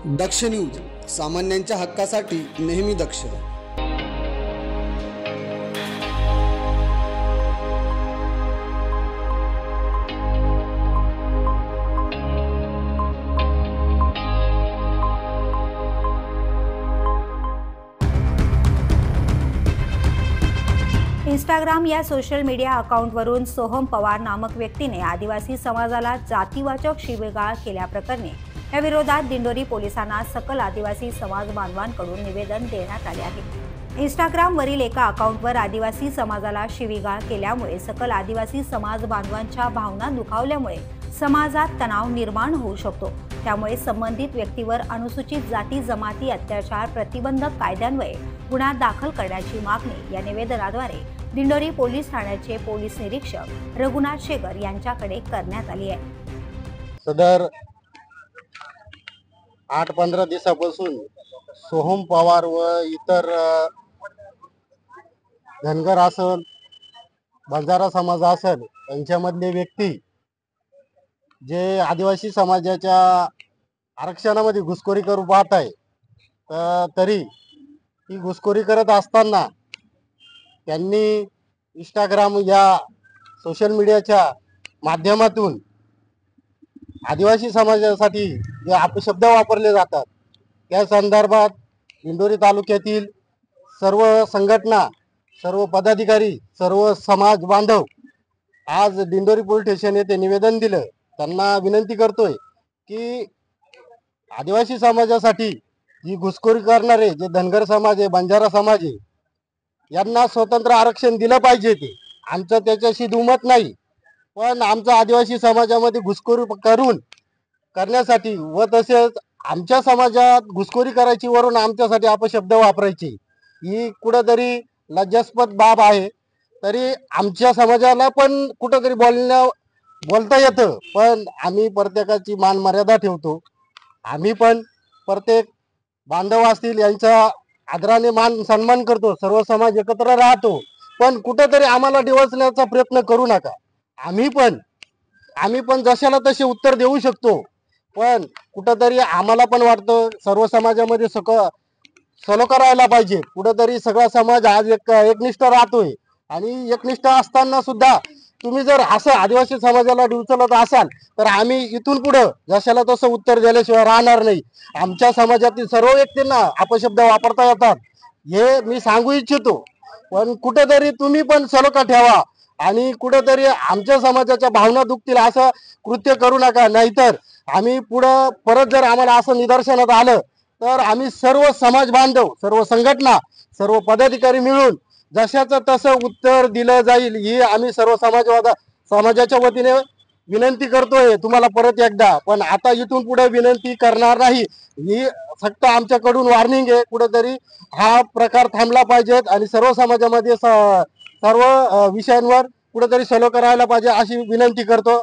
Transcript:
दक्ष news, सामान्यांच्या हक्कासाठी नेहमी दक्ष। इंस्टाग्राम या सोशल मीडिया अकाउंटवरून सोहम पवार नामक व्यक्तीने आदिवासी समाजाला जातीवाचक शिवीगाळ केल्याप्रकरणी या विरोधात दिंडोरी पोलिसांना सकल आदिवासी समाज बांधवांकडून निवेदन देण्यात आले आहे। इंस्टाग्रामवरील एका अकाउंटवर आदिवासी समाजाला शिवीगाळ केल्यामुळे सकल आदिवासी समाज बांधवांच्या भावना दुखावल्यामुळे समाजात तणाव निर्माण होऊ शकतो। त्यामुळे संबंधित व्यक्तीवर अनुसूचित जाती जमाती अत्याचार प्रतिबंधक कायद्यान्वये गुन्हा दाखल करण्याची मागणी या निवेदनाद्वारे दिंडोरी पोलीस ठाण्याचे पोलीस निरीक्षक रघुनाथ शेगर यांच्याकडे करण्यात आली आहे। सदर 8-15 दिवसापासून सोहम पवार व इतर धनगर असेल बंजारा समाज असेल यांच्यामधले व्यक्ती जे आदिवासी समाजाच्या आरक्षणामध्ये घुसखोरी करू पाहत आहे, तरी ही घुसखोरी करत असताना त्यांनी इंस्टाग्राम या सोशल मीडियाच्या माध्यमातून आदिवासी समाजासाठी जे अपशब्द वापरले जातात त्या संदर्भात दिंडोरी तालुक्यातील सर्व संघटना, सर्व पदाधिकारी, सर्व समाज बांधव आज दिंडोरी पोलीस स्टेशन येथे निवेदन दिलं। त्यांना विनंती करतोय की आदिवासी समाजासाठी जी घुसखोरी करणारे जे धनगर समाज आहे, बंजारा समाज आहे, यांना स्वतंत्र आरक्षण दिलं पाहिजे। ते आमचं त्याच्याशी दुमत नाही, पण आमचा आदिवासी समाजामध्ये घुसखोरी करण्यासाठी व तसेच आमच्या समाजात घुसखोरी करायची वरून आमच्यासाठी अपशब्द वापरायची ही कुठेतरी लज्जास्पद बाब आहे। तरी आमच्या समाजाला पण कुठेतरी बोलता येतं, पण आम्ही प्रत्येकाची मान मर्यादा ठेवतो। आम्ही पण प्रत्येक बांधव असतील यांचा आदराने मान सन्मान करतो, सर्व समाज एकत्र राहतो, पण कुठेतरी आम्हाला डिवचण्याचा प्रयत्न करू नका। आम्ही पण जशाला तसे उत्तर देऊ शकतो, पण कुठेतरी आम्हाला पण वाटतं सर्व समाजामध्ये सलोखा राहायला पाहिजे। कुठेतरी सगळा समाज आज एकनिष्ठ राहतोय आणि एकनिष्ठ असताना सुद्धा तुम्ही जर असं आदिवासी समाजाला डिवचलत असाल तर आम्ही इथून पुढे जशाला तसं उत्तर दिल्याशिवाय राहणार नाही। आमच्या समाजातील सर्व व्यक्तींना अपशब्द वापरता येतात हे मी सांगू इच्छितो, पण कुठेतरी तुम्ही पण सलोखा ठेवा आणि कुठेतरी आमच्या समाजाच्या भावना दुखतील असं कृत्य करू नका। नाहीतर आम्ही पुढं परत जर आम्हाला असं निदर्शनात आलं तर आम्ही सर्व समाज बांधव, सर्व संघटना, सर्व पदाधिकारी मिळून जशाचं तसं उत्तर दिलं जाईल ही आम्ही सर्व समाजाच्या वतीने विनंती करतोय तुम्हाला परत एकदा। पण आता इथून पुढे विनंती करणार नाही, ही फक्त आमच्याकडून वॉर्निंग आहे। कुठेतरी हा प्रकार थांबला पाहिजेत आणि सर्व समाजामध्ये सर्व विषयांवर कुठेतरी सलोखा राहायला पाहिजे अशी विनंती करतो।